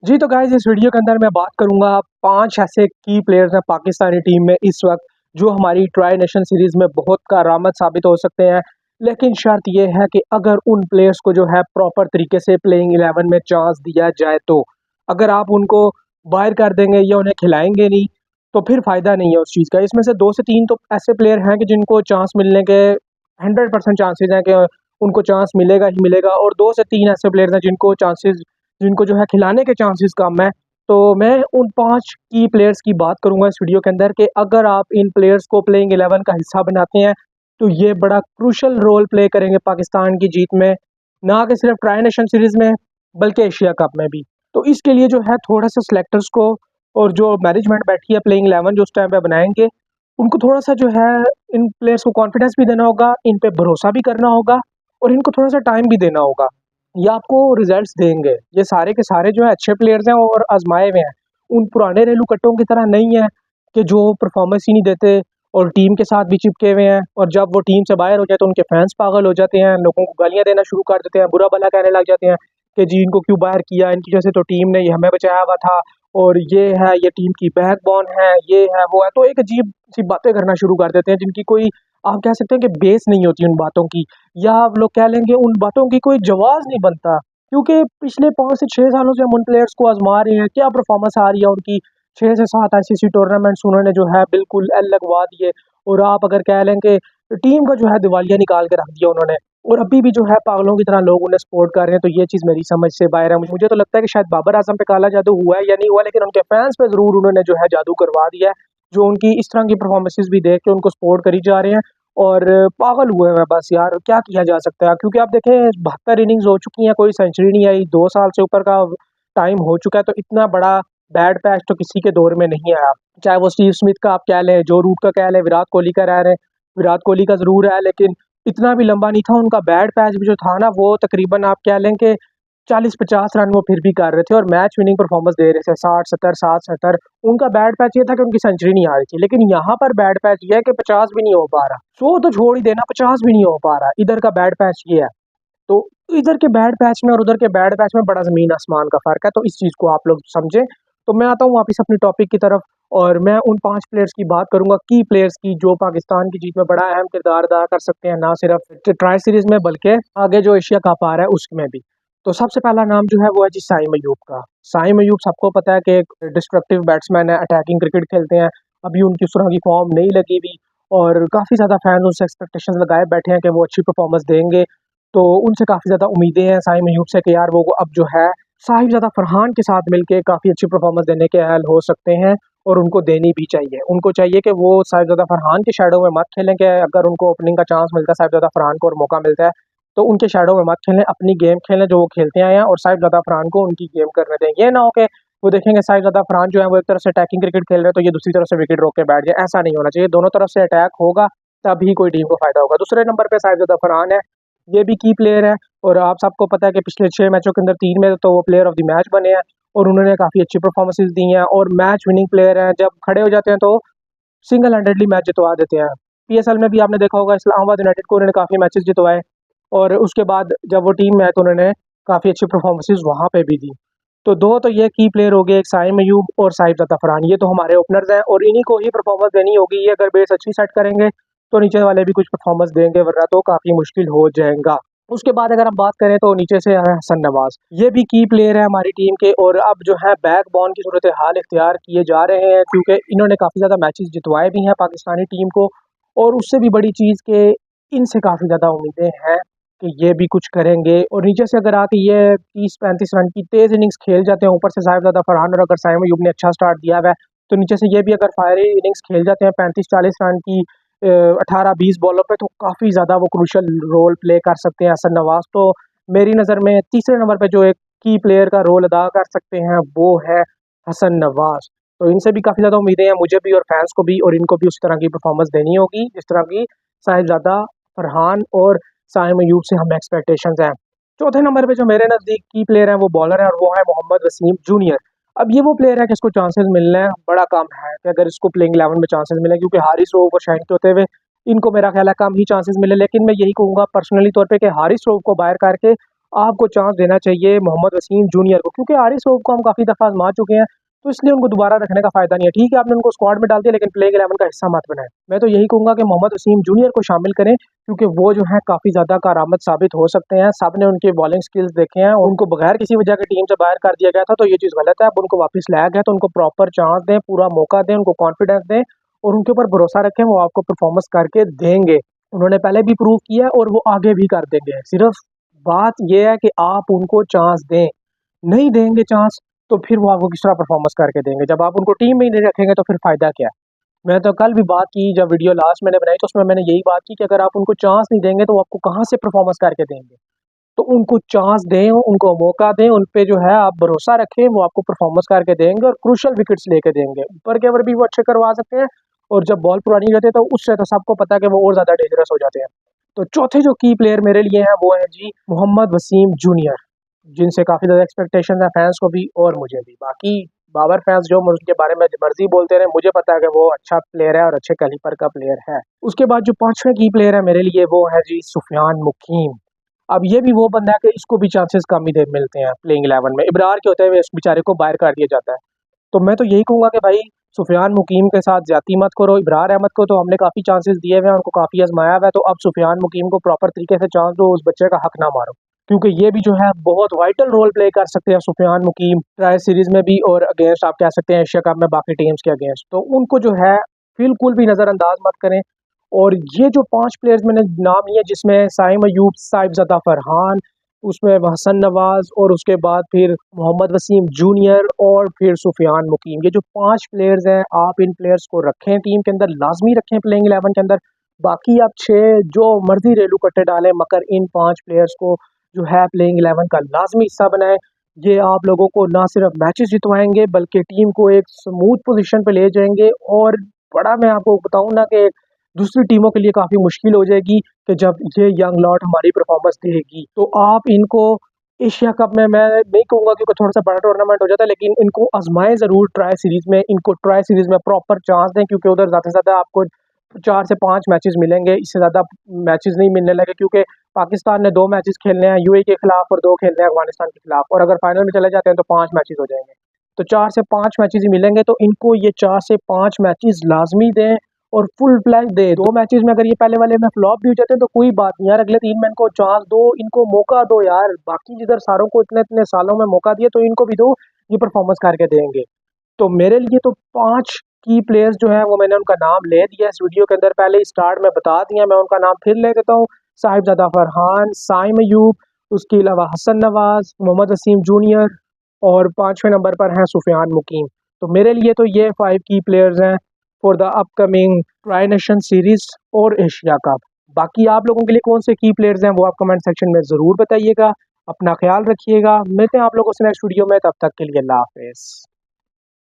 जी, तो गाइज़ इस वीडियो के अंदर मैं बात करूँगा 5 ऐसे की प्लेयर्स हैं पाकिस्तानी टीम में इस वक़्त, जो हमारी ट्राई नेशन सीरीज़ में बहुत कारआमद साबित हो सकते हैं। लेकिन शर्त ये है कि अगर उन प्लेयर्स को जो है प्रॉपर तरीके से प्लेइंग 11 में चांस दिया जाए तो। अगर आप उनको बाहर कर देंगे या उन्हें खिलाएँगे नहीं, तो फिर फ़ायदा नहीं है उस चीज़ का। इसमें से 2 से 3 तो ऐसे प्लेयर हैं कि जिनको चांस मिलने के 100% चांसेज़ हैं कि उनको चांस मिलेगा ही मिलेगा, और 2 से 3 ऐसे प्लेयर्स हैं जिनको जो है खिलाने के चांसेस कम है। तो मैं उन 5 की प्लेयर्स की बात करूँगा इस वीडियो के अंदर कि अगर आप इन प्लेयर्स को प्लेइंग 11 का हिस्सा बनाते हैं, तो ये बड़ा क्रूशियल रोल प्ले करेंगे पाकिस्तान की जीत में, ना कि सिर्फ ट्राई नेशन सीरीज़ में, बल्कि एशिया कप में भी। तो इसके लिए जो है थोड़ा-सा सिलेक्टर्स को और जो मैनेजमेंट बैठी है प्लेइंग 11 जो उस टाइम पे बनाएँगे, उनको थोड़ा-सा जो है इन प्लेयर्स को कॉन्फिडेंस भी देना होगा, इन पे भरोसा भी करना होगा और इनको थोड़ा-सा टाइम भी देना होगा। ये आपको रिजल्ट्स देंगे। ये सारे के सारे जो है अच्छे प्लेयर्स हैं और आज़माए हुए हैं। उन पुराने रेलू कट्टों की तरह नहीं है कि जो परफ़ॉर्मेंस ही नहीं देते और टीम के साथ भी चिपके हुए हैं, और जब वो टीम से बाहर हो जाए तो उनके फैन्स पागल हो जाते हैं, लोगों को गालियाँ देना शुरू कर देते हैं, बुरा-भला कहने लग जाते हैं कि जी इनको क्यों बाहर किया, इनकी वजह से तो टीम ने ये हमें बचाया हुआ था, और ये है, ये टीम की बैकबोन है, ये है, वो है। तो एक अजीब-सी बातें करना शुरू कर देते हैं जिनकी कोई, आप कह सकते हैं कि बेस नहीं होती उन बातों की, या आप लोग कह लेंगे उन बातों की कोई जवाब नहीं बनता। क्योंकि पिछले 5 से 6 सालों से हम उन प्लेयर्स को आज़मा रहे हैं, क्या परफ़ॉर्मेंस आ रही है उनकी। 6 से 7 आईसीसी टूर्नामेंट्स उन्होंने जो है बिल्कुल एल लगवा दिए, और आप अगर कह लें कि टीम का जो है दिवालिया निकाल के रख दिया उन्होंने, और अभी भी जो है पागलों की तरह लोग उन्हें सपोर्ट कर रहे हैं, तो ये चीज़ मेरी समझ से बाहर है। मुझे तो लगता है कि शायद बाबर आज़म पे काला जादू हुआ है या नहीं हुआ, लेकिन उनके फैन्स पे ज़रूर उन्होंने जो है जादू करवा दिया है, जो उनकी इस तरह की परफ़ॉर्मेंसेज़ भी देख के उनको सपोर्ट करी जा रहे हैं। और पागल हुए हैं बस यार, क्या किया जा सकता है? क्योंकि आप देखें 72 इनिंग्स हो चुकी हैं, कोई सेंचुरी नहीं आई, 2 साल से ऊपर का टाइम हो चुका है, तो इतना बड़ा बैड पैच तो किसी के दौर में नहीं आया। चाहे वो स्टीव स्मिथ का आप कह लें, जो रूट का कह लें, विराट कोहली का रह रहे हैं, विराट कोहली का ज़रूर है, लेकिन इतना भी लंबा नहीं था। उनका बैड पैच भी जो था ना, वो तकरीबन आप कह लें कि 40-50 रन वो फिर भी कर रहे थे और मैच विनिंग परफ़ॉर्मेंस दे रहे थे, 60-70, 60-70। उनका बैड पैच ये था कि उनकी सेंचुरी नहीं आ रही थी, लेकिन यहाँ पर बैड पैच ये है कि 50 भी नहीं हो पा रहा। 100 तो छोड़ ही देना, 50 भी नहीं हो पा रहा, इधर का बैड पैच ये है। तो इधर के बैड पैच में और उधर के बैड पैच में बड़ा ज़मीन आसमान का फ़र्क है, तो इस चीज़ को आप लोग समझें। तो मैं आता हूँ वापस अपने टॉपिक की तरफ, और मैं उन 5 प्लेयर्स की बात करूँगा, की प्लेयर्स की, जो पाकिस्तान की जीत में बड़ा अहम किरदार अदा कर सकते हैं, ना सिर्फ ट्राई सीरीज़ में बल्कि आगे जो एशिया कप आ रहा है उसमें भी। तो सबसे पहला नाम जो है वो है जी साइम अयूब का। साइम अयूब सबको पता है कि एक डिस्ट्रक्टिव बैट्समैन है, अटैकिंग क्रिकेट खेलते हैं। अभी उनकी उस तरह की फॉर्म नहीं लगी हुई, और काफ़ी ज़्यादा फैन्स उनसे एक्सपेक्टेशंस लगाए बैठे हैं कि वो अच्छी परफॉर्मेंस देंगे। तो उनसे काफ़ी ज़्यादा उम्मीदें हैं साइम अयूब से कि यार वो अब जो है साहिबजादा फरहान के साथ मिलके काफ़ी अच्छी परफॉर्मेंस देने के अहल हो सकते हैं, और उनको देनी भी चाहिए। उनको चाहिए कि वो साहिबजादा फरहान के शैडो में मत खेलें, कि अगर उनको ओपनिंग का चांस मिलता है, साहिबजादा फरहान को और मौका मिलता है, तो उनके शैडो में मत खेलें, अपनी गेम खेलें जो वो खेलते आए हैं, और साहिबजादा फरहान को उनकी गेम करने दें। ये ना हो कि वो देखेंगे साहिबजादा फरहान जो है वो एक तरफ से अटैकिंग क्रिकेट खेल रहे हैं, तो ये दूसरी तरफ से विकेट रोक के बैठ जाए। ऐसा नहीं होना चाहिए, दोनों तरफ से अटैक होगा, तभी कोई टीम को फ़ायदा होगा। दूसरे नंबर पे साहिबजादा फरहान है, ये भी की प्लेयर है, और आप सबको पता है कि पिछले 6 मैचों के अंदर 3 में तो वो प्लेयर ऑफ द मैच बने हैं, और उन्होंने काफ़ी अच्छी परफॉर्मेंसेस दी हैं, और मैच विनिंग प्लेयर हैं। जब खड़े हो जाते हैं तो सिंगल हैंडेडली मैच जितवा देते हैं। पीएसएल में भी आपने देखा होगा, इस्लामाबाद यूनाइटेड को उन्होंने काफ़ी मैचेस जितवाए, और उसके बाद जब वो टीम में आए तो उन्होंने काफ़ी अच्छी परफॉर्मेंसेस वहाँ पे भी दी। तो 2 तो ये की प्लेयर हो गए, एक साइम अयूब और साहिबजादा फरहान, ये तो हमारे ओपनर्स हैं, और इन्हीं को ही परफॉर्मेंस देनी होगी। ये अगर बेस अच्छी सेट करेंगे तो नीचे वाले भी कुछ परफॉर्मेंस देंगे, वरना तो काफ़ी मुश्किल हो जाएगा। उसके बाद अगर हम बात करें तो नीचे से है हसन नवाज, ये भी की प्लेयर है हमारी टीम के, और अब जो है बैकबोन की सूरत हाल इख्तियार किए जा रहे हैं, क्योंकि इन्होंने काफ़ी ज़्यादा मैचेस जितवाए भी हैं पाकिस्तानी टीम को। और उससे भी बड़ी चीज़ कि इनसे काफ़ी ज़्यादा उम्मीदें हैं कि ये भी कुछ करेंगे, और नीचे से अगर आके ये 30-35 रन की तेज़ इनिंग्स खेल जाते हैं, ऊपर से साहिबजादा फरहान और अगर साइम अयूब ने अच्छा स्टार्ट दिया हुआ है, तो नीचे से ये भी अगर फायरी इनिंग्स खेल जाते हैं 35-40 रन की 18-20 बॉलों पे, तो काफ़ी ज़्यादा वो क्रूशियल रोल प्ले कर सकते हैं हसन नवाज। तो मेरी नज़र में तीसरे नंबर पे जो एक की प्लेयर का रोल अदा कर सकते हैं वो है हसन नवाज। तो इनसे भी काफ़ी ज़्यादा उम्मीदें हैं मुझे भी और फैंस को भी, और इनको भी उस तरह की परफॉर्मेंस देनी होगी जिस तरह की साहिबजादा फरहान और साइम अयूब से हमें एक्सपेक्टेशंस हैं। चौथे नंबर पे जो मेरे नज़दीक की प्लेयर हैं वो बॉलर है, और वो है मोहम्मद वसीम जूनियर। अब ये वो प्लेयर है कि इसको चांसेस मिलना है बड़ा कम है कि अगर इसको प्लेइंग 11 में चांसेस मिले, क्योंकि हारिस रोव और शाहिन के होते हुए इनको मेरा ख्याल है कम ही चांसेस मिले। लेकिन मैं यही कहूँगा पर्सनली तौर पे कि हारिस रोव को बाहर करके आपको चांस देना चाहिए मोहम्मद वसीम जूनियर को, क्योंकि आरिस रऊफ को हम काफ़ी दफ़ा आजमा चुके हैं, तो इसलिए उनको दोबारा रखने का फ़ायदा नहीं है। ठीक है, आपने उनको स्क्वाड में डाल दिया, लेकिन प्लेइंग 11 का हिस्सा मत बनाएं। मैं तो यही कहूँगा कि मोहम्मद वसीम जूनियर को शामिल करें, क्योंकि वो जो है काफ़ी ज़्यादा कारआमद साबित हो सकते हैं। सब ने उनके बॉलिंग स्किल्स देखे हैं, उनको बगैर किसी वजह की टीम से बाहर कर दिया गया था, तो ये चीज़ गलत है। अब उनको वापस लाया गया, तो उनको प्रॉपर चांस दें, पूरा मौका दें, उनको कॉन्फिडेंस दें और उनके ऊपर भरोसा रखें, वो आपको परफॉर्मेंस करके देंगे। उन्होंने पहले भी प्रूव किया है और वो आगे भी कर देंगे। सिर्फ बात यह है कि आप उनको चांस दें। नहीं देंगे चांस, तो फिर वो आपको किस तरह परफॉर्मेंस करके देंगे। जब आप उनको टीम में ही नहीं रखेंगे तो फिर फ़ायदा क्या है। मैं तो कल भी बात की, जब वीडियो लास्ट मैंने बनाई तो उसमें मैंने यही बात की कि अगर आप उनको चांस नहीं देंगे तो वो आपको कहाँ से परफॉर्मेंस करके देंगे। तो उनको चांस दें, उनको मौका दें, उन पे जो है आप भरोसा रखें, वो आपको परफॉर्मेंस करके देंगे और क्रूशियल विकेट्स लेके देंगे। ऊपर के ओवर भी वो अच्छे करवा सकते हैं और जब बॉल पुरानी रहती है तो उससे तो सबको पता है कि वो और ज़्यादा डेंजरस हो जाते हैं। तो चौथे जो की प्लेयर मेरे लिए हैं वो है जी मोहम्मद वसीम जूनियर, जिनसे काफ़ी ज़्यादा एक्सपेक्टेशन है फैंस को भी और मुझे भी। बाकी बाबर फैंस जो उनके बारे में मर्जी बोलते रहे, मुझे पता है कि वो अच्छा प्लेयर है और अच्छे कैलिपर का प्लेयर है। उसके बाद जो पांचवें की प्लेयर है मेरे लिए वो है जी सुफियान मुकीम। अब ये भी वो बंदा है कि इसको भी चांसेस कम ही दे मिलते हैं प्लेइंग 11 में। इब्रार के होते हुए इस बेचारे को बाहर कर दिया जाता है। तो मैं तो यही कहूँगा कि भाई सुफियान मुकीम के साथ ज्यादती मत करो। इब्रार अहमद को तो हमने काफ़ी चांसेस दिए हुए हैं, उनको काफ़ी आजमाया हुआ है, तो अब सुफियान मुकीम को प्रॉपर तरीके से चांस दो, उस बच्चे का हक ना मारो, क्योंकि ये भी जो है बहुत वाइटल रोल प्ले कर सकते हैं सुफियान मुकीम, ट्राई सीरीज में भी और अगेंस्ट आप कह सकते हैं एशिया कप में बाकी टीम्स के अगेंस्ट। तो उनको जो है बिल्कुल भी नज़रअंदाज मत करें। और ये जो 5 प्लेयर्स मैंने नाम लिए, जिसमें साइम अयूब, साहिबजादा फरहान, उसमें हसन नवाज और उसके बाद फिर मोहम्मद वसीम जूनियर और फिर सुफियान मुकीम, ये जो 5 प्लेयर्स हैं, आप इन प्लेयर्स को रखें टीम के अंदर, लाजमी रखें प्लेइंग 11 के अंदर। बाकी आप 6 जो मर्जी रेलू कट्टे डालें, मगर इन 5 प्लेयर्स को जो है प्लेइंग 11 का लाजमी हिस्सा बनाएं। ये आप लोगों को ना सिर्फ मैचेस जितवाएंगे बल्कि टीम को एक स्मूथ पोजीशन पे ले जाएंगे। और बड़ा मैं आपको बताऊं ना कि दूसरी टीमों के लिए काफ़ी मुश्किल हो जाएगी कि जब ये यंग लॉट हमारी परफॉर्मेंस देगी। तो आप इनको एशिया कप में, मैं नहीं कहूँगा कि थोड़ा सा बड़ा टूर्नामेंट हो जाता है, लेकिन इनको आजमाएं ज़रूर ट्राई सीरीज में, इनको ट्राई सीरीज में प्रॉपर चांस दें, क्योंकि उधर ज़्यादा से ज़्यादा आपको 4 से 5 मैचेस मिलेंगे, इससे ज़्यादा मैचेस नहीं मिलने लगे, क्योंकि पाकिस्तान ने 2 मैचेस खेलने हैं यूएई के खिलाफ और 2 खेलने हैं अफगानिस्तान के खिलाफ, और अगर फाइनल में चले जाते हैं तो 5 मैचेस हो जाएंगे। तो 4 से 5 मैचेस ही मिलेंगे, तो इनको ये 4 से 5 मैचेस लाजमी दें और फुल फ्लैश दे। 2 मैचेस में अगर ये पहले वाले में फ्लॉप भी हो जाते हैं तो कोई बात नहीं यार, अगले 3 में इनको चांस दो, इनको मौका दो यार। बाकी जिधर सारों को इतने इतने सालों में मौका दिया, तो इनको भी दो, ये परफॉर्मेंस करके देंगे। तो मेरे लिए तो 5 की प्लेयर्स जो है वो मैंने उनका नाम ले दिया इस वीडियो के अंदर, पहले ही स्टार्ट में बता दिया। मैं उनका नाम फिर ले देता हूँ। साहिबजादा फरहान, साइम अयूब, उसके अलावा हसन नवाज, मोहम्मद वसीम जूनियर और 5वें नंबर पर हैं सुफियान मुकीम। तो मेरे लिए तो ये 5 की प्लेयर्स हैं for the upcoming tri nation series और एशिया कप। बाकी आप लोगों के लिए कौन से की प्लेयर्स हैं वो आप कमेंट सेक्शन में ज़रूर बताइएगा। अपना ख्याल रखिएगा, मिलते हैं आप लोगों से नेक्स्ट वीडियो में, तब तक के लिए अल्लाह हाफिज़।